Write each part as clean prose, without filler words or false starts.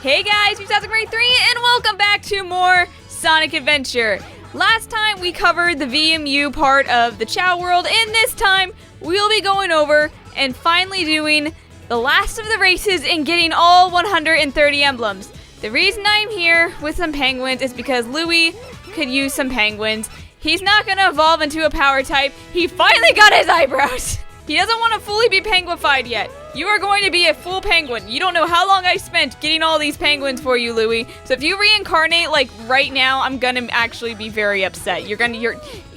Hey guys, it's Grade 3 and welcome back to more Sonic Adventure. Last time we covered the VMU part of the Chao world, and this time we'll be going over and finally doing the last of the races and getting all 130 emblems. The reason I'm here with some penguins is because Louie could use some penguins. He's not gonna evolve into a power type. He finally got his eyebrows. He doesn't want to fully be penguified yet. You are going to be a full penguin. You don't know how long I spent getting all these penguins for you, Louie. So if you reincarnate like right now, I'm gonna actually be very upset. You're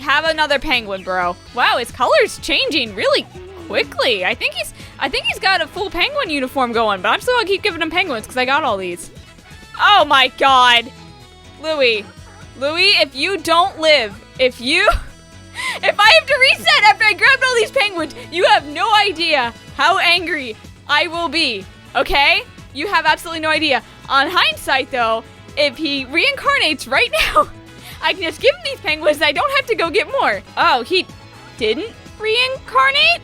have another penguin, bro. Wow, his color's changing really quickly. I think he's got a full penguin uniform going, but I'm still gonna keep giving him penguins because I got all these. Oh my god, Louie, if you don't live, if I have to reset after I grabbed all these penguins, you have no idea how angry I will be, okay? You have absolutely no idea. On hindsight, though, if he reincarnates right now, I can just give him these penguins and I don't have to go get more. Oh, he didn't reincarnate?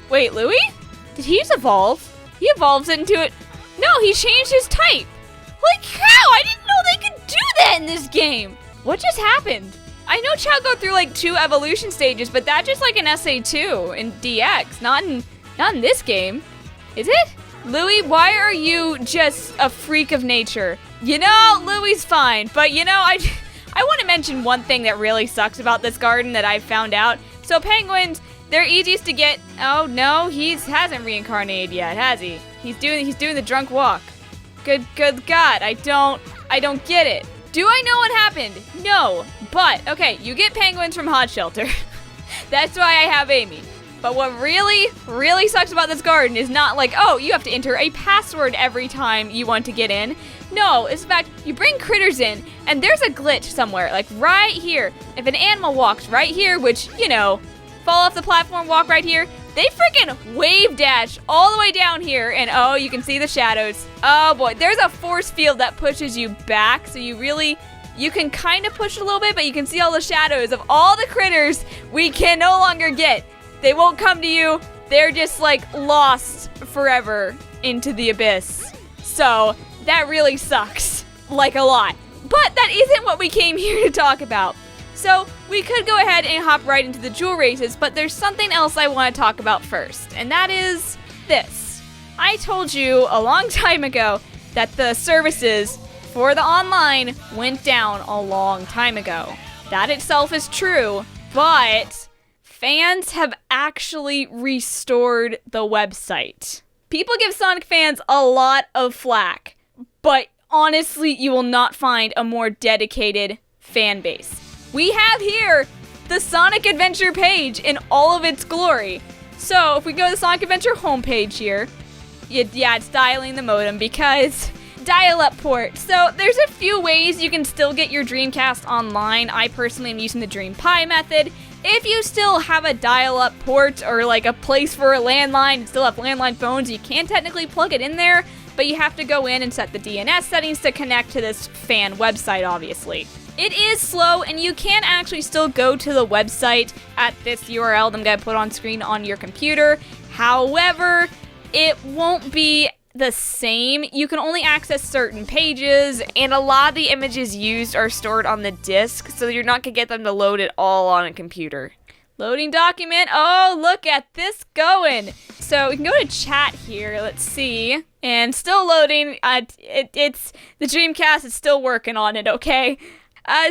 Wait, Louie? Did he just evolve? He evolves into it. No, he changed his type. Holy cow, I didn't know they could do that in this game. What just happened? I know Chao go through like 2 evolution stages, but that's just like an SA2 in DX, not in this game. Is it? Louie, why are you just a freak of nature? You know, Louie's fine, but you know, I want to mention one thing that really sucks about this garden that I found out. So penguins, they're easiest to get. Oh no, he hasn't reincarnated yet, has he? He's doing the drunk walk. Good God, I don't get it. Do I know what happened? No, but, okay, you get penguins from Hot Shelter. That's why I have Amy. But what really, really sucks about this garden is not like, oh, you have to enter a password every time you want to get in. No, it's the fact you bring critters in, and there's a glitch somewhere, like right here. If an animal walks right here, which, you know, fall off the platform, walk right here, they freaking wave dash all the way down here, and oh, you can see the shadows. Oh boy, there's a force field that pushes you back, so you can kind of push a little bit, but you can see all the shadows of all the critters we can no longer get. They won't come to you. They're just like lost forever into the abyss. So that really sucks, like a lot. But that isn't what we came here to talk about. So we could go ahead and hop right into the jewel races, but there's something else I want to talk about first, and that is this. I told you a long time ago that the services for the online went down a long time ago. That itself is true, but fans have actually restored the website. People give Sonic fans a lot of flack, but honestly, you will not find a more dedicated fan base. We have here the Sonic Adventure page in all of its glory. So if we go to the Sonic Adventure homepage here, it's dialing the modem because dial-up port. So there's a few ways you can still get your Dreamcast online. I personally am using the Dream Pi method. If you still have a dial-up port or like a place for a landline and still have landline phones, you can technically plug it in there, but you have to go in and set the DNS settings to connect to this fan website, obviously. It is slow, and you can actually still go to the website at this URL that I'm going to put on screen on your computer. However, it won't be the same. You can only access certain pages, and a lot of the images used are stored on the disk, so you're not going to get them to load it all on a computer. Loading document. Oh, look at this going. So we can go to chat here. Let's see. And still loading. It's the Dreamcast is still working on it, okay?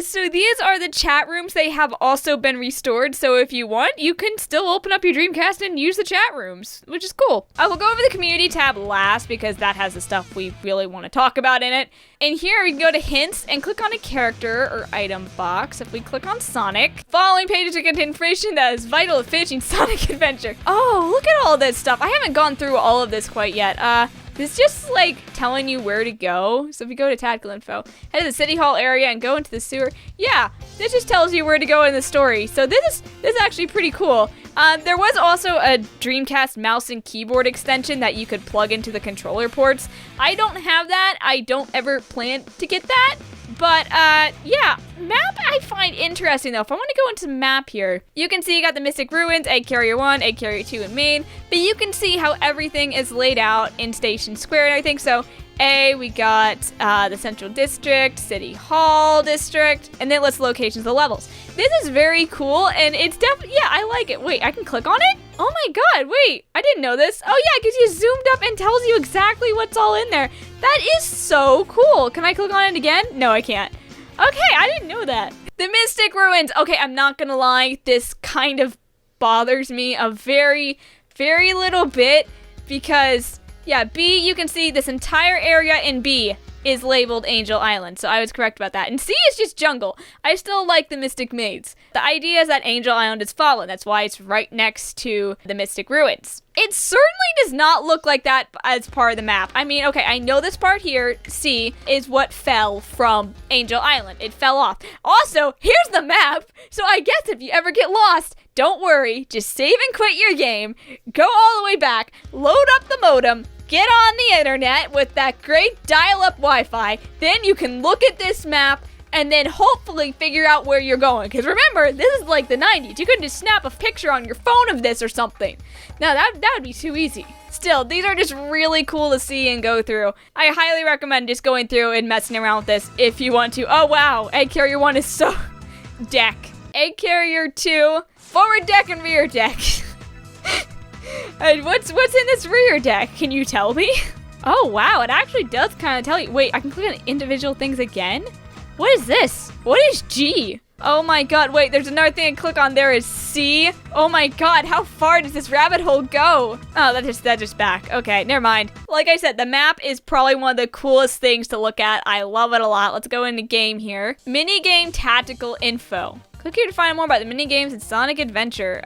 So these are the chat rooms. They have also been restored, so if you want, you can still open up your Dreamcast and use the chat rooms, which is cool. I will go over the community tab last because that has the stuff we really want to talk about in it. And here we can go to hints and click on a character or item box. If we click on Sonic, following pages contain information that is vital to finishing Sonic Adventure. Oh, look at all this stuff. I haven't gone through all of this quite yet. This just like telling you where to go. So if you go to tactical info, head to the City Hall area and go into the sewer. Yeah, this just tells you where to go in the story. So this is actually pretty cool. There was also a Dreamcast mouse and keyboard extension that you could plug into the controller ports. I don't have that. I don't ever plan to get that. But, yeah, map I find interesting, though. If I want to go into map here, you can see you got the Mystic Ruins, Egg Carrier 1, Egg Carrier 2 in main, but you can see how everything is laid out in Station Square and everything. So, we got the Central District, City Hall District, and then it lists locations of the levels. This is very cool, and it's definitely, yeah, I like it. Wait, I can click on it? Oh my god, wait, I didn't know this. Oh yeah, because you zoomed up and tells you exactly what's all in there. That is so cool. Can I click on it again? No, I can't. Okay, I didn't know that. The Mystic Ruins. Okay, I'm not gonna lie, this kind of bothers me a very, very little bit because, yeah, B, you can see this entire area in B is labeled Angel Island, so I was correct about that. And C is just jungle. I still like the Mystic Maids. The idea is that Angel Island is fallen. That's why it's right next to the Mystic Ruins. It certainly does not look like that as part of the map. I mean, okay, I know this part here, C, is what fell from Angel Island. It fell off. Also, here's the map, so I guess if you ever get lost, don't worry, just save and quit your game, go all the way back, load up the modem, get on the internet with that great dial-up Wi-Fi, then you can look at this map and then hopefully figure out where you're going. Because remember, this is like the 90s. You couldn't just snap a picture on your phone of this or something. Now, that would be too easy. Still, these are just really cool to see and go through. I highly recommend just going through and messing around with this if you want to. Oh, wow. Egg Carrier 1 is so... deck. Egg Carrier 2, forward deck and rear deck. And what's in this rear deck? Can you tell me? Oh, wow. It actually does kind of tell you. Wait, I can click on individual things again? What is this? What is G? Oh my god, wait, there's another thing I click on there is C. Oh my god, how far does this rabbit hole go? Oh, that's just back. Okay, never mind. Like I said, the map is probably one of the coolest things to look at. I love it a lot. Let's go into game here. Minigame tactical info. Click here to find more about the minigames in Sonic Adventure.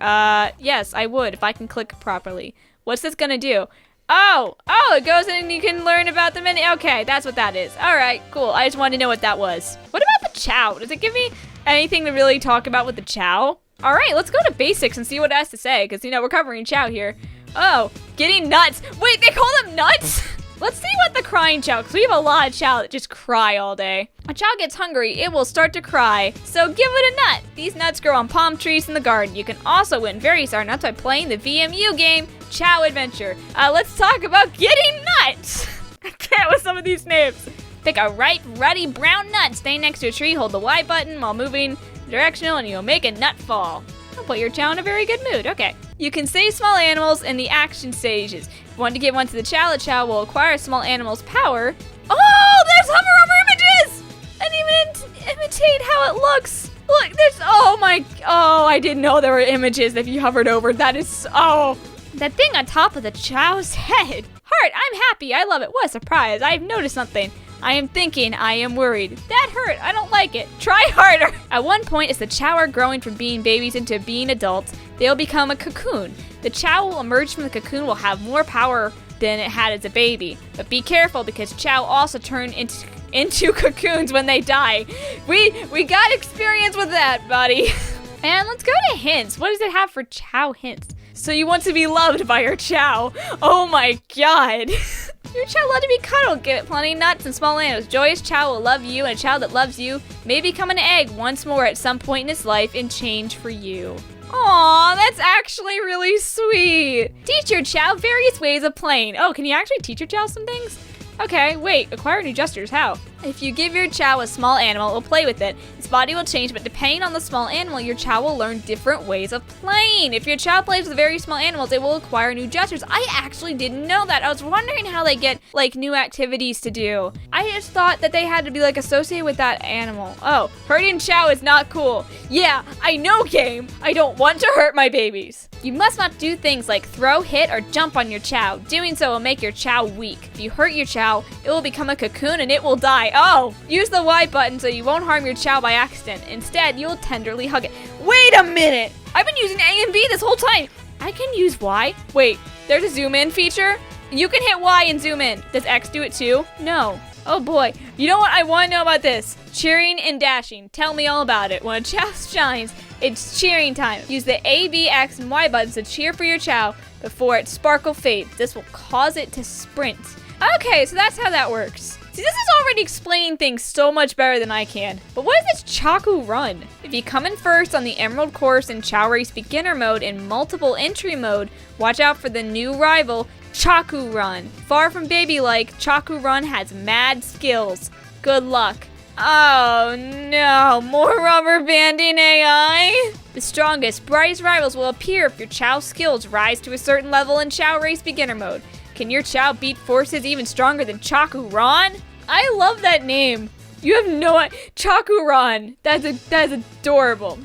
Yes, I would if I can click properly. What's this gonna do? Oh, it goes in and you can learn about the mini. Okay, that's what that is. All right, cool. I just wanted to know what that was. What about the Chao? Does it give me anything to really talk about with the Chao? All right, let's go to basics and see what it has to say, because, you know, we're covering Chao here. Oh, getting nuts. Wait, they call them nuts? Let's see what the crying Chao, because we have a lot of Chao that just cry all day. When Chao gets hungry, it will start to cry, so give it a nut. These nuts grow on palm trees in the garden. You can also win various art nuts by playing the VMU game, Chao Adventure. Let's talk about getting nuts. I can't with some of these names. Pick a ripe, ruddy brown nut. Stay next to a tree, hold the Y button while moving directional, and you'll make a nut fall. I'll put your Chao in a very good mood. Okay. You can save small animals in the action stages. If you want to give one to the Chao will acquire a small animal's power. Oh, there's hover images! And even imitate how it looks. Look, there's, I didn't know there were images if you hovered over. That is, that thing on top of the Chao's head. Heart, I'm happy, I love it. What a surprise, I've noticed something. I am thinking, I am worried. That hurt, I don't like it. Try harder. At one point, as the Chao are growing from being babies into being adults, they'll become a cocoon. The Chao will emerge from the cocoon will have more power than it had as a baby. But be careful, because Chao also turn into cocoons when they die. We got experience with that, buddy. And let's go to hints. What does it have for Chao hints? So you want to be loved by your Chao. Oh my god. Your Chao love to be cuddled. Give it plenty of nuts and small animals. Joyous Chao will love you, and a Chao that loves you may become an egg once more at some point in its life in change for you. Aw, that's actually really sweet. Teach your Chao various ways of playing. Oh, can you actually teach your Chao some things? Okay, wait, acquire new gestures, how? If you give your Chao a small animal, it will play with it. Its body will change, but depending on the small animal, your Chao will learn different ways of playing. If your Chao plays with very small animals, it will acquire new gestures. I actually didn't know that. I was wondering how they get, like, new activities to do. I just thought that they had to be, like, associated with that animal. Oh, hurting Chao is not cool. Yeah, I know, game. I don't want to hurt my babies. You must not do things like throw, hit, or jump on your Chao. Doing so will make your Chao weak. If you hurt your Chao, it will become a cocoon and it will die. Oh, use the Y button so you won't harm your Chao by accident. Instead, you'll tenderly hug it. Wait a minute! I've been using A and B this whole time. I can use Y? Wait, there's a zoom in feature? You can hit Y and zoom in. Does X do it too? No. Oh boy. You know what? I want to know about this. Cheering and dashing. Tell me all about it. When a Chao shines, it's cheering time. Use the A, B, X, and Y buttons to cheer for your Chao before its sparkle fades. This will cause it to sprint. Okay, so that's how that works. See, this is already explaining things so much better than I can. But what is this Chaku Run? If you come in first on the Emerald course in Chao Race Beginner mode and multiple entry mode, watch out for the new rival, Chaku Run. Far from baby-like, Chaku Run has mad skills. Good luck. Oh no, more rubber banding AI? The strongest, brightest rivals will appear if your Chao skills rise to a certain level in Chao Race Beginner mode. Can your Chao beat forces even stronger than Chaku Ron? I love that name. You have no idea. Chaku Ron. That's adorable.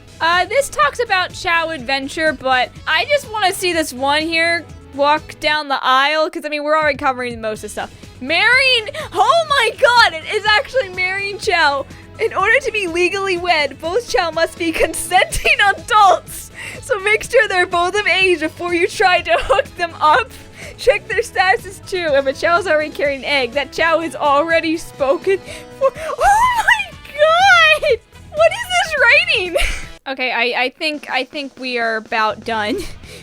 This talks about Chao adventure, but I just want to see this one here walk down the aisle, because I mean, we're already covering most of the stuff. Marrying, oh my god, it is actually marrying Chao. In order to be legally wed, both Chao must be consenting adults. So make sure they're both of age before you try to hook them up. Check their statuses too. If a Chao is already carrying an egg, that Chao is already spoken for. Oh my god! What is this writing? Okay, I think we are about done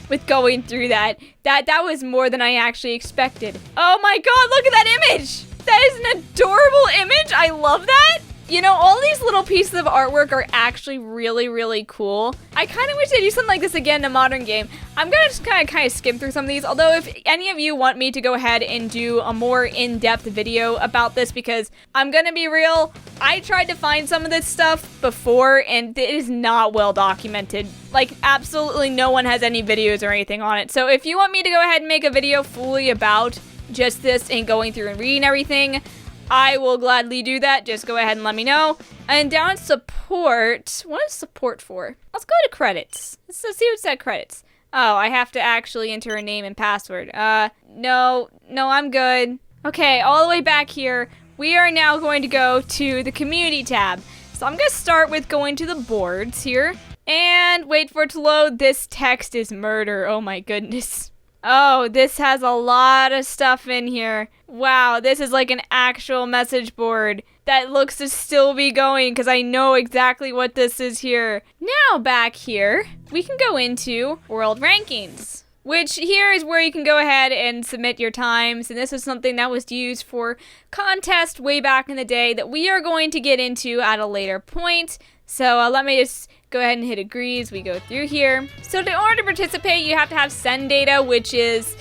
with going through that. That was more than I actually expected. Oh my god, look at that image! That is an adorable image. I love that. You know, all these little pieces of artwork are actually really, really cool. I kind of wish they'd do something like this again in a modern game. I'm gonna just kind of skim through some of these, although if any of you want me to go ahead and do a more in-depth video about this, because I'm gonna be real, I tried to find some of this stuff before, and it is not well documented. Like, absolutely no one has any videos or anything on it. So if you want me to go ahead and make a video fully about just this and going through and reading everything, I will gladly do that. Just go ahead and let me know. And down at support, what is support for? Let's go to credits. Let's see what's at credits. Oh, I have to actually enter a name and password. No, I'm good. Okay, all the way back here, we are now going to go to the community tab. So I'm gonna start with going to the boards here and wait for it to load. This text is murder. Oh my goodness. Oh, this has a lot of stuff in here. Wow, this is like an actual message board that looks to still be going, because I know exactly what this is here. Now back here, we can go into World Rankings, which here is where you can go ahead and submit your times. And this is something that was used for contest way back in the day that we are going to get into at a later point. So let me just go ahead and hit agree as we go through here. So in order to participate, you have to have send data, which is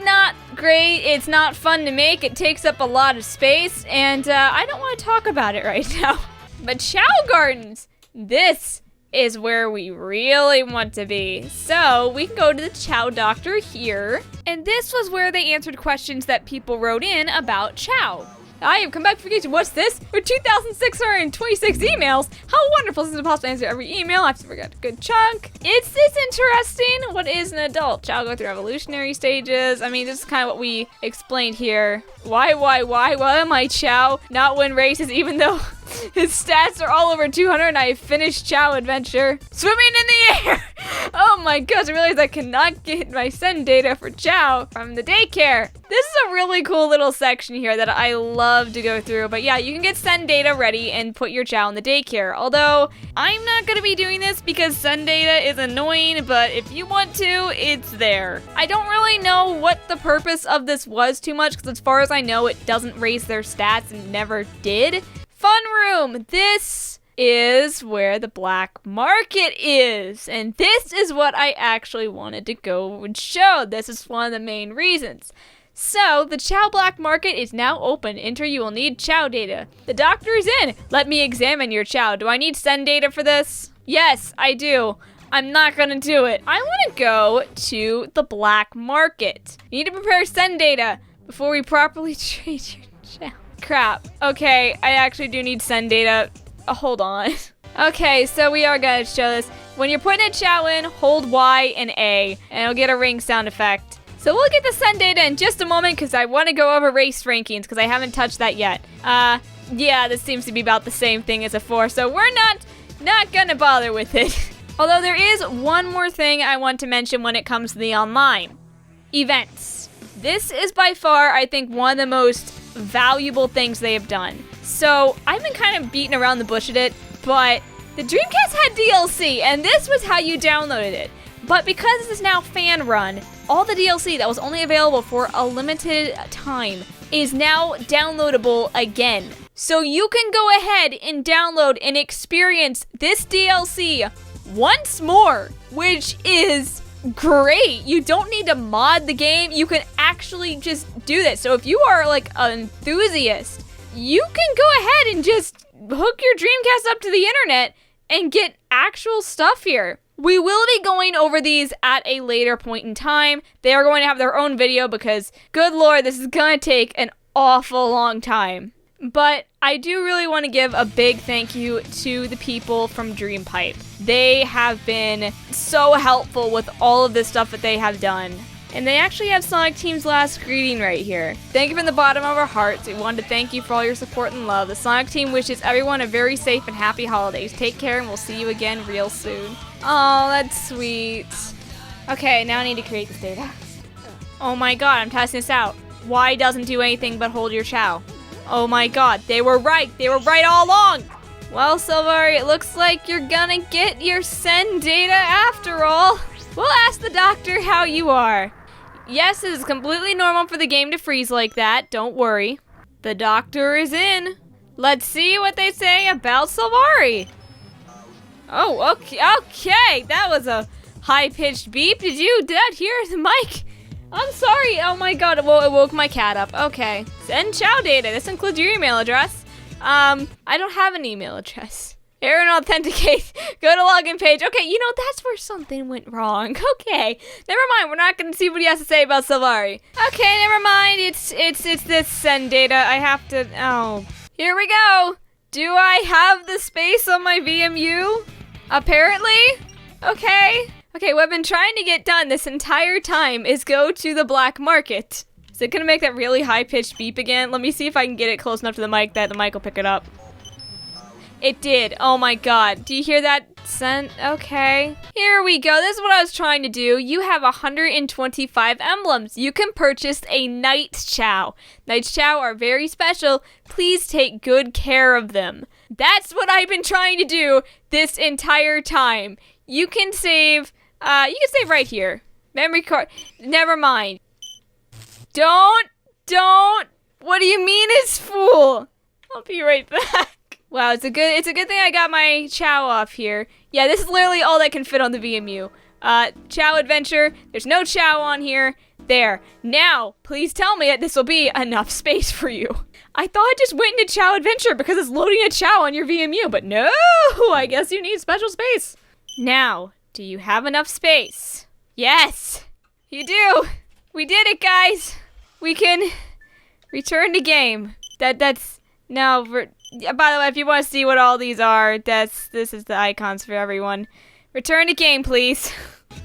not great. It's not fun to make. It takes up a lot of space, and I don't want to talk about it right now. But Chao Gardens, this is where we really want to be. So we can go to the Chao Doctor here, and this was where they answered questions that people wrote in about Chao. I have come back for vacation. What's this? For 2,626 emails. How wonderful. This is impossible to answer every email. I've forgot a good chunk. Is this interesting? What is an adult? Chao go through evolutionary stages. I mean, this is kind of what we explained here. Why am I Chao? Not win races, even though his stats are all over 200 and I have finished Chao adventure. Swimming in the air! Oh my gosh, I realized I cannot get my send data for Chao from the daycare. This is a really cool little section here that I love to go through. But yeah, you can get send data ready and put your Chao in the daycare. Although, I'm not going to be doing this because send data is annoying, but if you want to, it's there. I don't really know what the purpose of this was too much, because as far as I know, it doesn't raise their stats and never did. Fun room! This is where the black market is. And this is what I actually wanted to go and show. This is one of the main reasons. So, the Chao black market is now open. Enter, you will need Chao data. The doctor is in. Let me examine your Chao. Do I need send data for this? Yes, I do. I'm not gonna do it. I want to go to the black market. You need to prepare send data before we properly trade your Chao. Crap. Okay, I actually do need send data. Hold on. Okay, so we are gonna show this. When you're putting a Chao in, hold Y and A, and it'll get a ring sound effect. So we'll get the send data in just a moment, because I want to go over race rankings, because I haven't touched that yet. Yeah, this seems to be about the same thing as before, so we're not gonna bother with it. Although there is one more thing I want to mention when it comes to the online. Events. This is by far, I think, one of the most valuable things they have done. So, I've been kind of beating around the bush at it, but the Dreamcast had DLC, and this was how you downloaded it. But because this is now fan run, all the DLC that was only available for a limited time is now downloadable again. So you can go ahead and download and experience this DLC once more, which is great. You don't need to mod the game. You can actually just do this. So if you are like an enthusiast, you can go ahead and just hook your Dreamcast up to the internet and get actual stuff here. We will be going over these at a later point in time. They are going to have their own video because, good lord, this is going to take an awful long time. But I do really want to give a big thank you to the people from Dreampipe. They have been so helpful with all of this stuff that they have done. And they actually have Sonic Team's last greeting right here. Thank you from the bottom of our hearts. We wanted to thank you for all your support and love. The Sonic Team wishes everyone a very safe and happy holidays. Take care and we'll see you again real soon. Oh, that's sweet. Okay, now I need to create this data. Oh my god, I'm testing this out. Y doesn't do anything but hold your Chao. Oh my god, they were right. They were right all along. Well, Silvari, it looks like you're gonna get your send data after all. We'll ask the doctor how you are. Yes, it is completely normal for the game to freeze like that. Don't worry. The doctor is in. Let's see what they say about Silvari. Oh, okay. That was a high-pitched beep. Did that hear the mic? I'm sorry. Oh my god, it woke my cat up. Okay. Send Chao data. This includes your email address. I don't have an email address. Aaron authenticate. Go to login page. Okay, that's where something went wrong. Okay. Never mind. We're not going to see what he has to say about Silvari. Okay, never mind. It's this send data. I have to... Oh. Here we go. Do I have the space on my VMU? Apparently. Okay. Okay, what I've been trying to get done this entire time is go to the black market. Is it gonna make that really high-pitched beep again? Let me see if I can get it close enough to the mic that the mic will pick it up. It did. Oh my god. Do you hear that scent? Okay. Here we go. This is what I was trying to do. You have 125 emblems. You can purchase a Knight's Chao. Knight's Chao are very special. Please take good care of them. That's what I've been trying to do this entire time. You can save right here. Memory card. Never mind. Don't. What do you mean it's full? I'll be right back. Wow, it's a good thing I got my Chao off here. Yeah, this is literally all that can fit on the VMU. Chao Adventure, there's no Chao on here. There. Now, please tell me that this will be enough space for you. I thought I just went into Chao Adventure because it's loading a Chao on your VMU, but no! I guess you need special space. Now, do you have enough space? Yes! You do! We did it, guys! We can return to game. By the way, if you want to see what all these are, this is the icons for everyone. Return to game, please.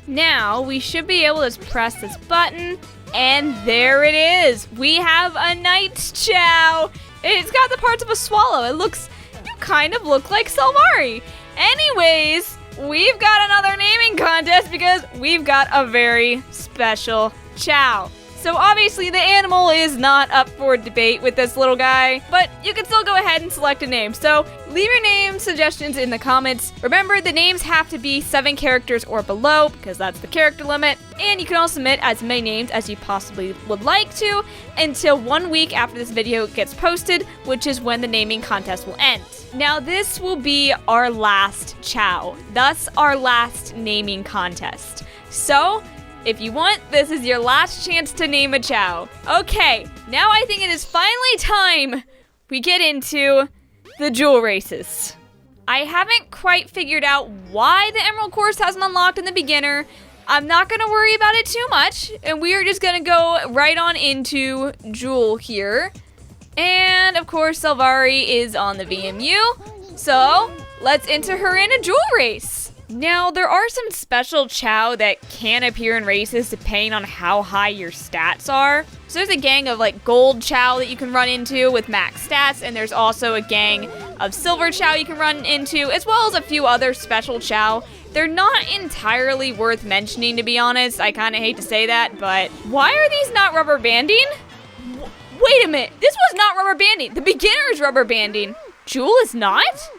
Now, we should be able to press this button, and there it is. We have a Knight's Chao. It's got the parts of a swallow. You kind of look like Silvari. Anyways, we've got another naming contest because we've got a very special Chao. So obviously the animal is not up for debate with this little guy, but you can still go ahead and select a name. So leave your name suggestions in the comments. Remember, the names have to be 7 characters or below because that's the character limit. And you can also submit as many names as you possibly would like to until 1 week after this video gets posted, which is when the naming contest will end. Now this will be our last Chao, thus our last naming contest. So, if you want, this is your last chance to name a Chao. Okay, now I think it is finally time we get into the jewel races. I haven't quite figured out why the Emerald Course hasn't unlocked in the beginner. I'm not going to worry about it too much, and we are just going to go right on into Jewel here. And, of course, Silvari is on the VMU, so let's enter her in a jewel race. Now, there are some special Chao that can appear in races depending on how high your stats are. So there's a gang of gold Chao that you can run into with max stats, and there's also a gang of silver Chao you can run into, as well as a few other special Chao. They're not entirely worth mentioning, to be honest. I kind of hate to say that, but why are these not rubber banding? Wait a minute, this was not rubber banding. The beginner is rubber banding. Jewel is not?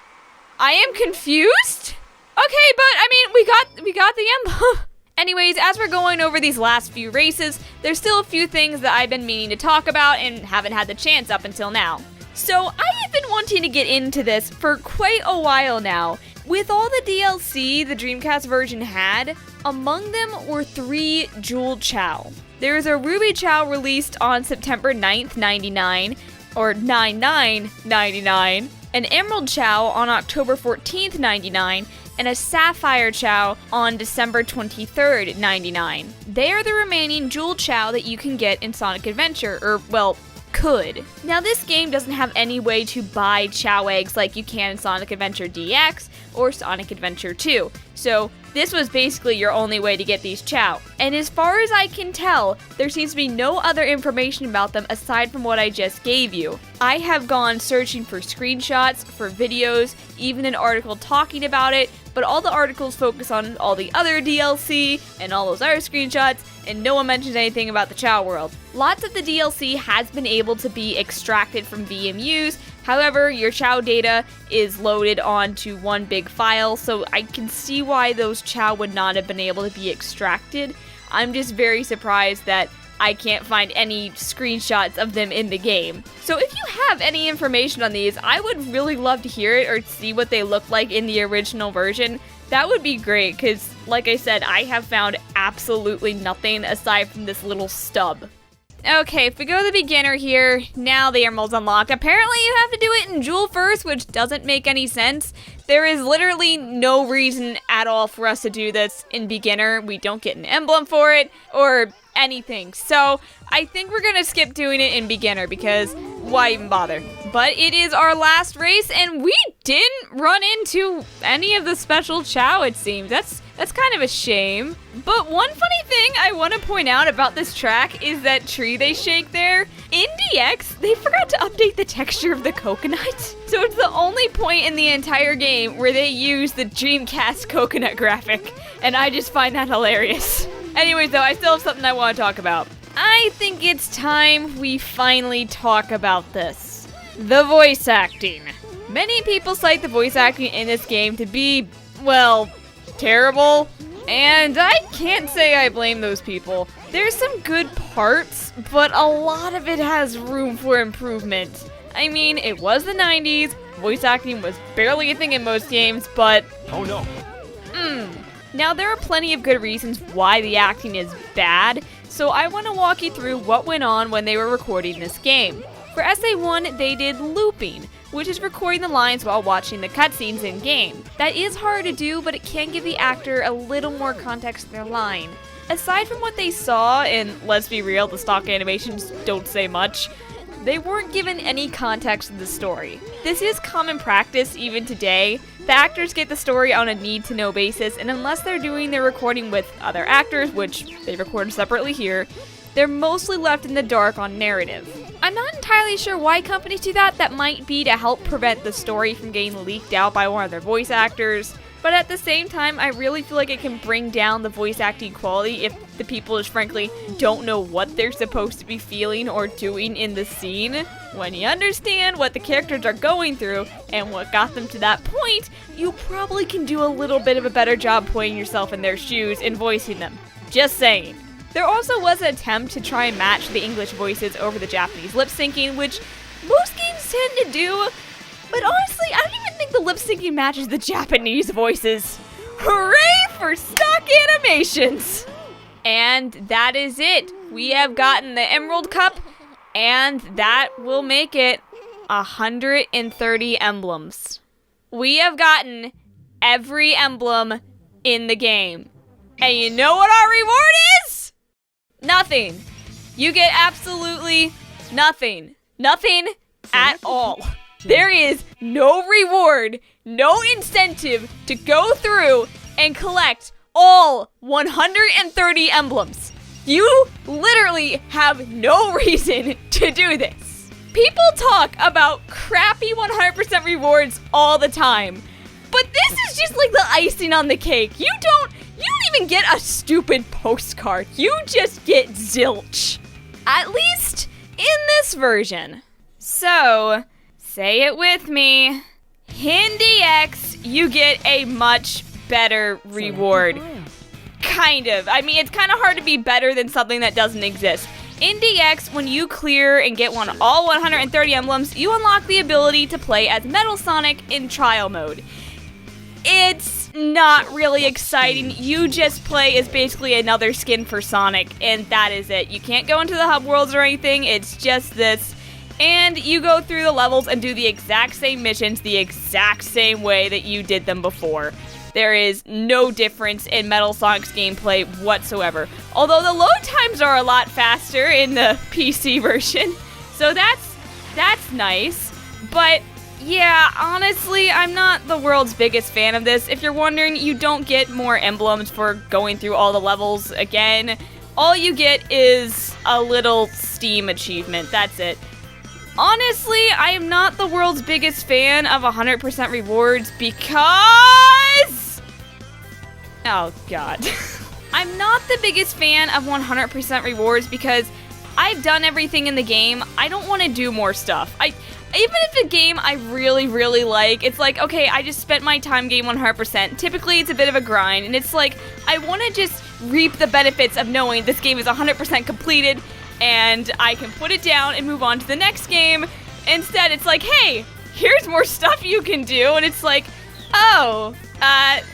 I am confused? Okay, but I mean, we got the emblem. Anyways, as we're going over these last few races, there's still a few things that I've been meaning to talk about and haven't had the chance up until now. So I have been wanting to get into this for quite a while now. With all the DLC the Dreamcast version had, among them were 3 jeweled Chao. There is a Ruby Chao released on September 9th, 99, or 9/9/99, an Emerald Chao on October 14th, 99, and a Sapphire Chao on December 23rd, 99. They are the remaining jeweled Chao that you can get in Sonic Adventure, or, well, could. Now, this game doesn't have any way to buy Chao eggs like you can in Sonic Adventure DX or Sonic Adventure 2, so this was basically your only way to get these Chao. And as far as I can tell, there seems to be no other information about them aside from what I just gave you. I have gone searching for screenshots, for videos, even an article talking about it, but all the articles focus on all the other DLC and all those other screenshots, and no one mentions anything about the Chao world. Lots of the DLC has been able to be extracted from VMUs, however, your Chao data is loaded onto one big file, so I can see why those Chao would not have been able to be extracted. I'm just very surprised that I can't find any screenshots of them in the game. So if you have any information on these, I would really love to hear it or see what they look like in the original version. That would be great, because like I said, I have found absolutely nothing aside from this little stub. Okay, if we go to the beginner here, now the Emerald's unlocked. Apparently you have to do it in Jewel first, which doesn't make any sense. There is literally no reason at all for us to do this in beginner. We don't get an emblem for it, or anything. So I think we're gonna skip doing it in beginner, because why even bother? But it is our last race, and we didn't run into any of the special Chao, it seems. That's kind of a shame. But one funny thing I want to point out about this track is that tree they shake there. In DX, they forgot to update the texture of the coconut. So it's the only point in the entire game where they use the Dreamcast coconut graphic, and I just find that hilarious. Anyways, though, I still have something I want to talk about. I think it's time we finally talk about this. The voice acting. Many people cite the voice acting in this game to be, well, terrible, and I can't say I blame those people. There's some good parts, but a lot of it has room for improvement. I mean, it was the 90s, voice acting was barely a thing in most games, but... oh no. Now, there are plenty of good reasons why the acting is bad, so I want to walk you through what went on when they were recording this game. For SA1, they did looping, which is recording the lines while watching the cutscenes in-game. That is hard to do, but it can give the actor a little more context to their line. Aside from what they saw, and let's be real, the stock animations don't say much, they weren't given any context to the story. This is common practice even today. The actors get the story on a need-to-know basis, and unless they're doing their recording with other actors, which they record separately here, they're mostly left in the dark on narrative. I'm not entirely sure why companies do that. That might be to help prevent the story from getting leaked out by one of their voice actors. But at the same time, I really feel like it can bring down the voice acting quality if the people just frankly don't know what they're supposed to be feeling or doing in the scene. When you understand what the characters are going through and what got them to that point, you probably can do a little bit of a better job putting yourself in their shoes and voicing them. Just saying. There also was an attempt to try and match the English voices over the Japanese lip syncing, which most games tend to do, but honestly, I don't even think the lip syncing matches the Japanese voices. Hooray for stock animations! And that is it. We have gotten the Emerald Cup, and that will make it 130 emblems. We have gotten every emblem in the game. And you know what our reward is? Nothing. You get absolutely nothing. Nothing at all. There is no reward, no incentive to go through and collect all 130 emblems. You literally have no reason to do this. People talk about crappy 100% rewards all the time, but this is just like the icing on the cake. You don't even get a stupid postcard. You just get zilch. At least in this version. So, say it with me. In DX, you get a much better reward. Kind of. I mean, it's kind of hard to be better than something that doesn't exist. In DX, when you clear and get all 130 emblems, you unlock the ability to play as Metal Sonic in trial mode. It's not really exciting. You just play as basically another skin for Sonic, and that is it. You can't go into the hub worlds or anything. It's just this. And you go through the levels and do the exact same missions the exact same way that you did them before. There is no difference in Metal Sonic's gameplay whatsoever. Although the load times are a lot faster in the PC version. So that's nice. But yeah, honestly, I'm not the world's biggest fan of this. If you're wondering, you don't get more emblems for going through all the levels again. All you get is a little Steam achievement. That's it. Honestly, I am not the world's biggest fan of 100% rewards because... Oh, God. I'm not the biggest fan of 100% rewards because I've done everything in the game. I don't want to do more stuff. Even if a game I really, really like, it's like, okay, I just spent my time game 100%. Typically, it's a bit of a grind, and it's like, I want to just reap the benefits of knowing this game is 100% completed, and I can put it down and move on to the next game. Instead, it's like, hey, here's more stuff you can do, and it's like, oh,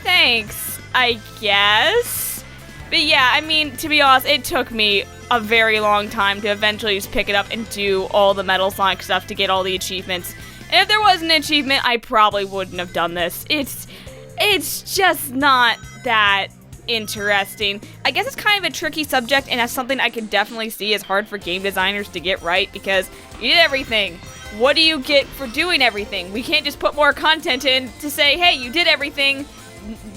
thanks, I guess. But yeah, I mean, to be honest, it took me a very long time to eventually just pick it up and do all the Metal Sonic stuff to get all the achievements. And if there was an achievement, I probably wouldn't have done this. It's just not that interesting. I guess it's kind of a tricky subject, and that's something I can definitely see is hard for game designers to get right, because you did everything. What do you get for doing everything? We can't just put more content in to say, hey, you did everything.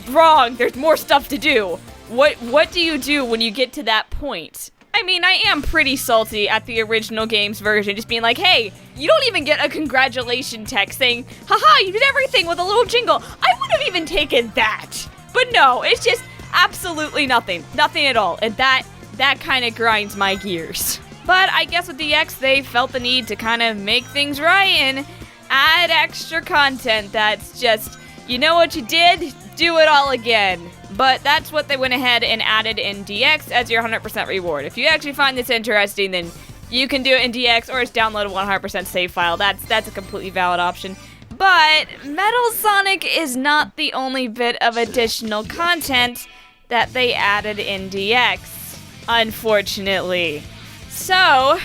Wrong, there's more stuff to do. What do you do when you get to that point? I mean, I am pretty salty at the original game's version, just being like, hey, you don't even get a congratulation text saying, haha, you did everything with a little jingle. I would have even taken that. But no, it's just absolutely nothing. Nothing at all. And that kind of grinds my gears. But I guess with DX, they felt the need to kind of make things right and add extra content that's just, you know what you did? Do it all again. But that's what they went ahead and added in DX as your 100% reward. If you actually find this interesting, then you can do it in DX, or just download a 100% save file. That's a completely valid option. But Metal Sonic is not the only bit of additional content that they added in DX, unfortunately. So,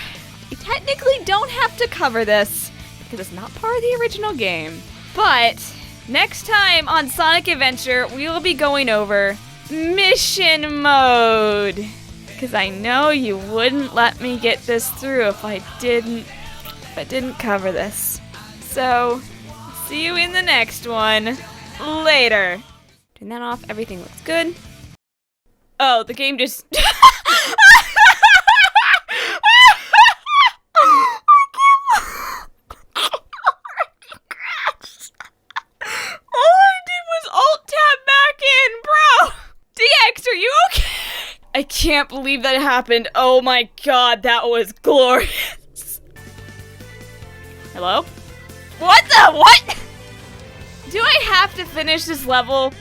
we technically don't have to cover this, because it's not part of the original game. But next time on Sonic Adventure, we will be going over Mission Mode. Because I know you wouldn't let me get this through if I didn't cover this. So, see you in the next one. Later. Turn that off. Everything looks good. Oh, the game just... I can't believe that happened. Oh my god, that was glorious. Hello? What the what? Do I have to finish this level